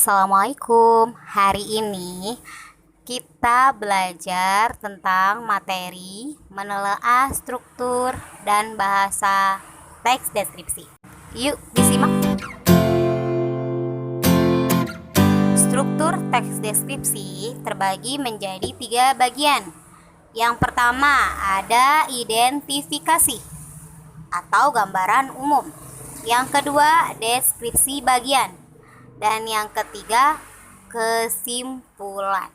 Assalamualaikum. Hari ini kita belajar tentang materi menelaah struktur dan bahasa teks deskripsi. Yuk disimak. Struktur teks deskripsi terbagi menjadi 3 bagian. Yang pertama ada identifikasi atau gambaran umum. Yang kedua deskripsi bagian. Dan yang ketiga, kesimpulan.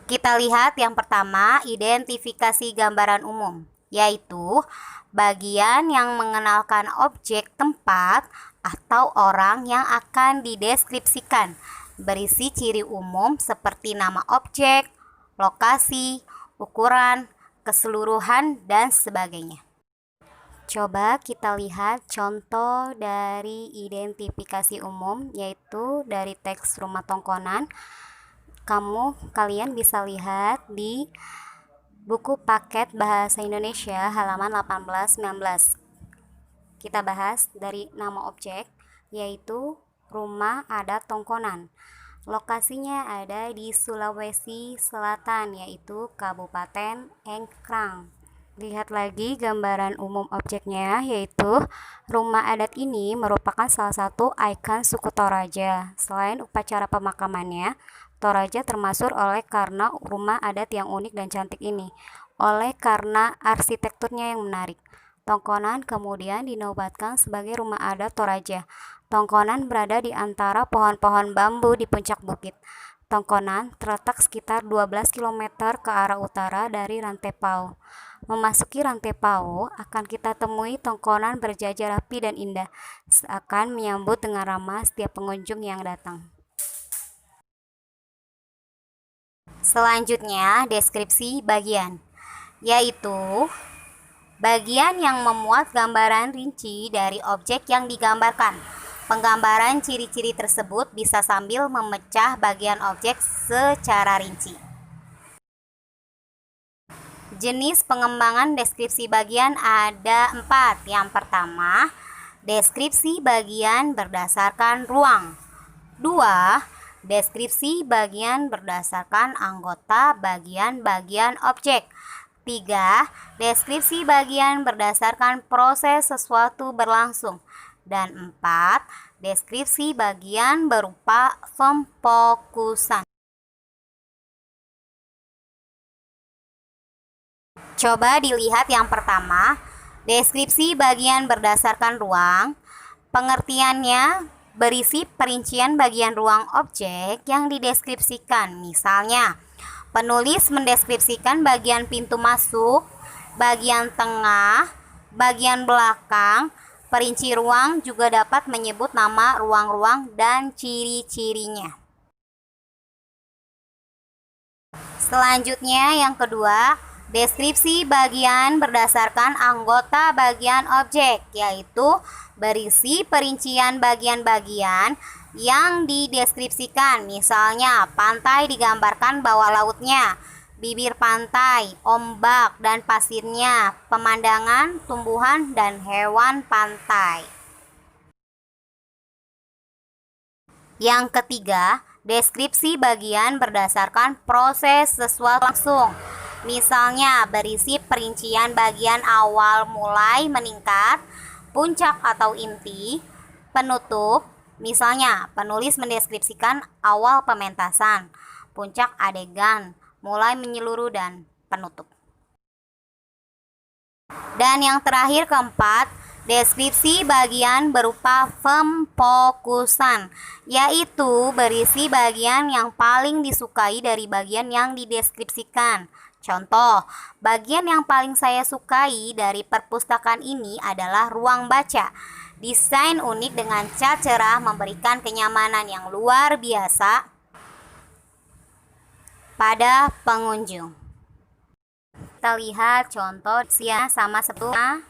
Kita lihat yang pertama, identifikasi gambaran umum, yaitu bagian yang mengenalkan objek, tempat, atau orang yang akan dideskripsikan, berisi ciri umum seperti nama objek, lokasi, ukuran, keseluruhan, dan sebagainya. Coba kita lihat contoh dari identifikasi umum, yaitu dari teks Rumah Tongkonan. Kalian bisa lihat di buku paket Bahasa Indonesia halaman 18-19. Kita bahas dari nama objek, yaitu Rumah Adat Tongkonan. Lokasinya ada di Sulawesi Selatan, yaitu Kabupaten Engkrang. Lihat lagi gambaran umum objeknya, yaitu rumah adat ini merupakan salah satu ikon suku Toraja. Selain upacara pemakamannya, Toraja termasuk oleh karena rumah adat yang unik dan cantik ini, oleh karena arsitekturnya yang menarik. Tongkonan kemudian dinobatkan sebagai rumah adat Toraja. Tongkonan berada di antara pohon-pohon bambu di puncak bukit. Tongkonan terletak sekitar 12 km ke arah utara dari Rantepao. Memasuki Rantepao, akan kita temui tongkonan berjajar rapi dan indah, seakan menyambut dengan ramah setiap pengunjung yang datang. Selanjutnya, deskripsi bagian, yaitu bagian yang memuat gambaran rinci dari objek yang digambarkan. Penggambaran ciri-ciri tersebut bisa sambil memecah bagian objek secara rinci. Jenis pengembangan deskripsi bagian ada 4. Yang pertama, deskripsi bagian berdasarkan ruang. 2. Deskripsi bagian berdasarkan anggota bagian-bagian objek. 3. Deskripsi bagian berdasarkan proses sesuatu berlangsung. Dan 4. Deskripsi bagian berupa pemfokusan. Coba dilihat yang pertama, deskripsi bagian berdasarkan ruang. Pengertiannya berisi perincian bagian ruang objek yang dideskripsikan. Misalnya, penulis mendeskripsikan bagian pintu masuk, bagian tengah, bagian belakang. Perinci ruang juga dapat menyebut nama ruang-ruang dan ciri-cirinya. Selanjutnya yang kedua, deskripsi bagian berdasarkan anggota bagian objek, yaitu berisi perincian bagian-bagian yang dideskripsikan. Misalnya, pantai digambarkan bawah lautnya, bibir pantai, ombak dan pasirnya, pemandangan, tumbuhan, dan hewan pantai. Yang ketiga, deskripsi bagian berdasarkan proses sesuatu langsung. Misalnya, berisi perincian bagian awal mulai meningkat, puncak atau inti, penutup. Misalnya, penulis mendeskripsikan awal pementasan, puncak adegan, mulai menyeluruh, dan penutup. Dan yang terakhir keempat, deskripsi bagian berupa pemfokusan, yaitu berisi bagian yang paling disukai dari bagian yang dideskripsikan. Contoh, bagian yang paling saya sukai dari perpustakaan ini adalah ruang baca. Desain unik dengan cat cerah memberikan kenyamanan yang luar biasa pada pengunjung. Kita lihat contoh sama seperti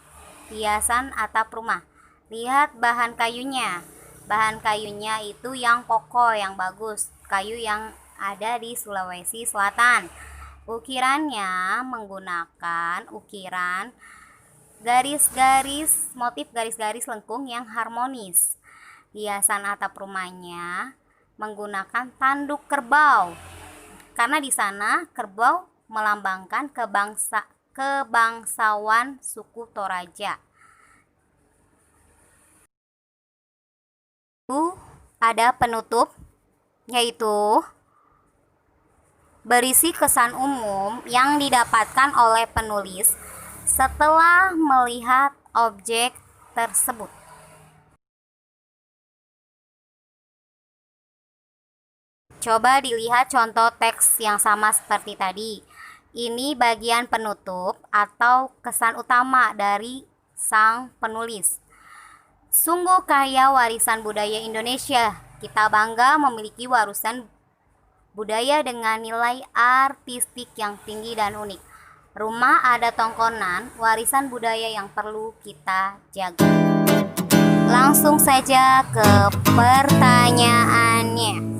hiasan atap rumah. Lihat bahan kayunya. Bahan kayunya itu yang kokoh, yang bagus. Kayu yang ada di Sulawesi Selatan. Ukirannya menggunakan ukiran garis-garis, motif garis-garis lengkung yang harmonis. hiasan atap rumahnya menggunakan tanduk kerbau. Karena di sana kerbau melambangkan kebangsawan suku Toraja. Ada penutup, yaitu berisi kesan umum yang didapatkan oleh penulis setelah melihat objek tersebut. Coba dilihat contoh teks yang sama seperti tadi. Ini bagian penutup atau kesan utama dari sang penulis. Sungguh kaya warisan budaya Indonesia. Kita bangga memiliki warisan budaya dengan nilai artistik yang tinggi dan unik. Rumah adat Tongkonan, warisan budaya yang perlu kita jaga. Langsung saja ke pertanyaannya.